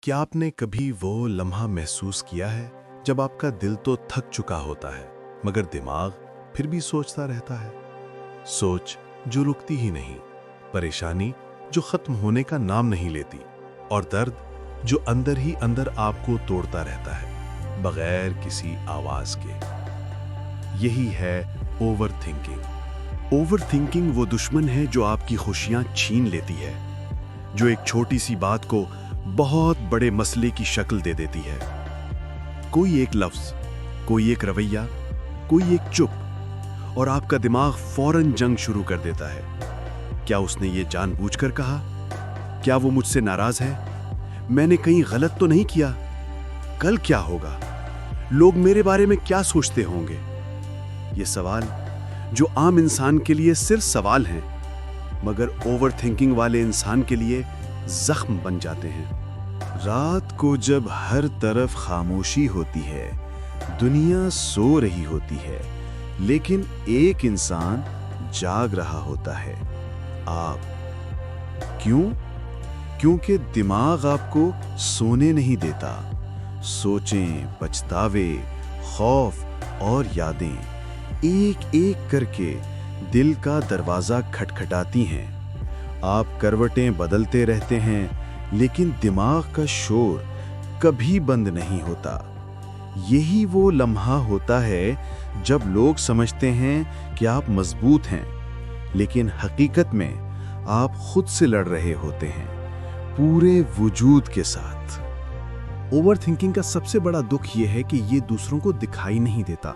क्या आपने कभी वो लम्हा महसूस किया है जब आपका दिल तो थक चुका होता है मगर दिमाग फिर भी सोचता रहता है? सोच जो रुकती ही नहीं, परेशानी जो खत्म होने का नाम नहीं लेती, और दर्द जो अंदर ही अंदर आपको तोड़ता रहता है बगैर किसी आवाज के। यही है ओवर थिंकिंग। ओवर थिंकिंग वो दुश्मन है जो आपकी खुशियां छीन लेती है, जो एक छोटी सी बात को बहुत बड़े मसले की शक्ल दे देती है। कोई एक लफ्ज, कोई एक रवैया, कोई एक चुप, और आपका दिमाग फौरन जंग शुरू कर देता है। क्या उसने ये जानबूझकर कहा? क्या वो मुझसे नाराज है? मैंने कहीं गलत तो नहीं किया? कल क्या होगा? लोग मेरे बारे में क्या सोचते होंगे? ये सवाल जो आम इंसान के लिए सिर्फ सवाल हैं, मगर ओवर थिंकिंग वाले इंसान के लिए जख्म बन जाते हैं। रात को जब हर तरफ खामोशी होती है, दुनिया सो रही होती है, लेकिन एक इंसान जाग रहा होता है, आप। क्यों? क्योंकि दिमाग आपको सोने नहीं देता। सोचें, पछतावे, खौफ और यादें एक एक करके दिल का दरवाजा खटखटाती हैं। आप करवटें बदलते रहते हैं, लेकिन दिमाग का शोर कभी बंद नहीं होता। यही वो लम्हा होता है जब लोग समझते हैं कि आप मजबूत हैं, लेकिन हकीकत में आप खुद से लड़ रहे होते हैं, पूरे वजूद के साथ। ओवर थिंकिंग का सबसे बड़ा दुख यह है कि ये दूसरों को दिखाई नहीं देता।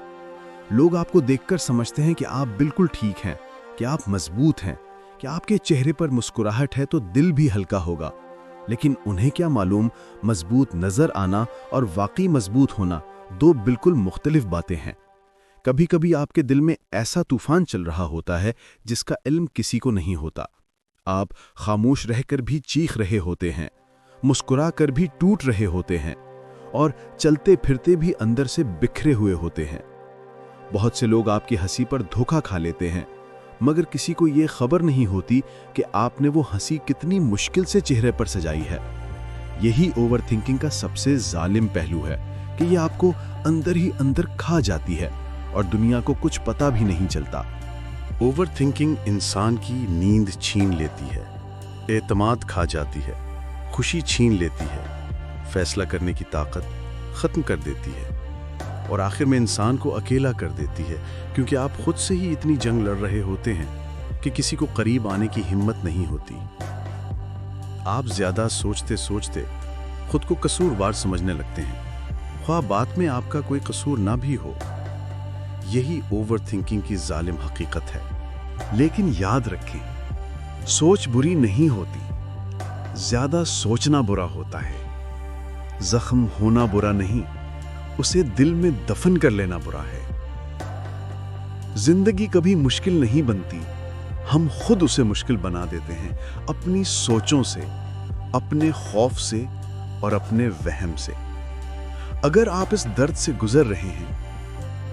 लोग आपको देखकर समझते हैं कि आप बिल्कुल ठीक हैं, कि आप मजबूत हैं, कि आपके चेहरे पर मुस्कुराहट है तो दिल भी हल्का होगा। लेकिन उन्हें क्या मालूम, मजबूत नजर आना और वाकई मजबूत होना दो बिल्कुल मुख्तलिफ बातें हैं। कभी कभी आपके दिल में ऐसा तूफान चल रहा होता है जिसका इल्म किसी को नहीं होता। आप खामोश रहकर भी चीख रहे होते हैं, मुस्कुरा कर भी टूट रहे होते हैं, और चलते फिरते भी अंदर से बिखरे हुए होते हैं। बहुत से लोग आपकी हंसी पर धोखा खा लेते हैं, मगर किसी को यह खबर नहीं होती कि आपने वो हंसी कितनी मुश्किल से चेहरे पर सजाई है। यही ओवर थिंकिंग का सबसे जालिम पहलू है कि ये आपको अंदर ही अंदर खा जाती है और दुनिया को कुछ पता भी नहीं चलता। ओवर थिंकिंग इंसान की नींद छीन लेती है, एतमाद खा जाती है, खुशी छीन लेती है, फैसला करने की ताकत खत्म कर देती है, और आखिर में इंसान को अकेला कर देती है, क्योंकि आप खुद से ही इतनी जंग लड़ रहे होते हैं कि किसी को करीब आने की हिम्मत नहीं होती। आप ज्यादा सोचते सोचते खुद को कसूरवार समझने लगते हैं, ख्वाह बात में आपका कोई कसूर ना भी हो। यही ओवर थिंकिंग की जालिम हकीकत है। लेकिन याद रखें, सोच बुरी नहीं होती, ज्यादा सोचना बुरा होता है। जख्म होना बुरा नहीं, उसे दिल में दफन कर लेना बुरा है। जिंदगी कभी मुश्किल नहीं बनती, हम खुद उसे मुश्किल बना देते हैं, अपनी सोचों से, अपने खौफ से और अपने वहम से। अगर आप इस दर्द से गुजर रहे हैं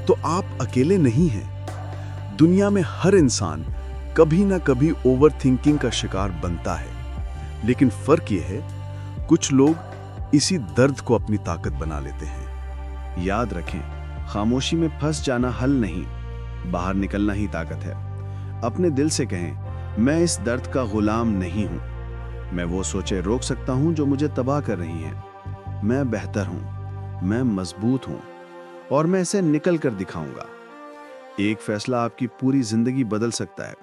तो आप अकेले नहीं हैं। दुनिया में हर इंसान कभी ना कभी ओवर थिंकिंग का शिकार बनता है, लेकिन फर्क यह है, कुछ लोग इसी दर्द को अपनी ताकत बना लेते हैं। याद रखें, खामोशी में फंस जाना हल नहीं, बाहर निकलना ही ताकत है। अपने दिल से कहें, मैं इस दर्द का गुलाम नहीं हूं। मैं वो सोचें रोक सकता हूं जो मुझे तबाह कर रही हैं। मैं बेहतर हूं, मैं मजबूत हूं, और मैं इसे निकल कर दिखाऊंगा। एक फैसला आपकी पूरी जिंदगी बदल सकता है।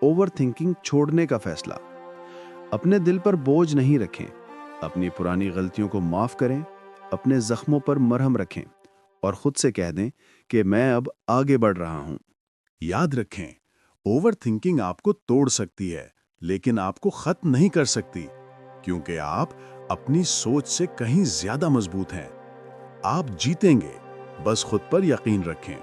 ओवर थिंकिंग छोड़ने का फैसला। अपने दिल पर बोझ नहीं रखें, अपनी पुरानी गलतियों को माफ करें, अपने जख्मों पर मरहम रखें, और खुद से कह दें कि मैं अब आगे बढ़ रहा हूं। याद रखें, ओवर थिंकिंग आपको तोड़ सकती है, लेकिन आपको खत्म नहीं कर सकती, क्योंकि आप अपनी सोच से कहीं ज्यादा मजबूत हैं। आप जीतेंगे, बस खुद पर यकीन रखें।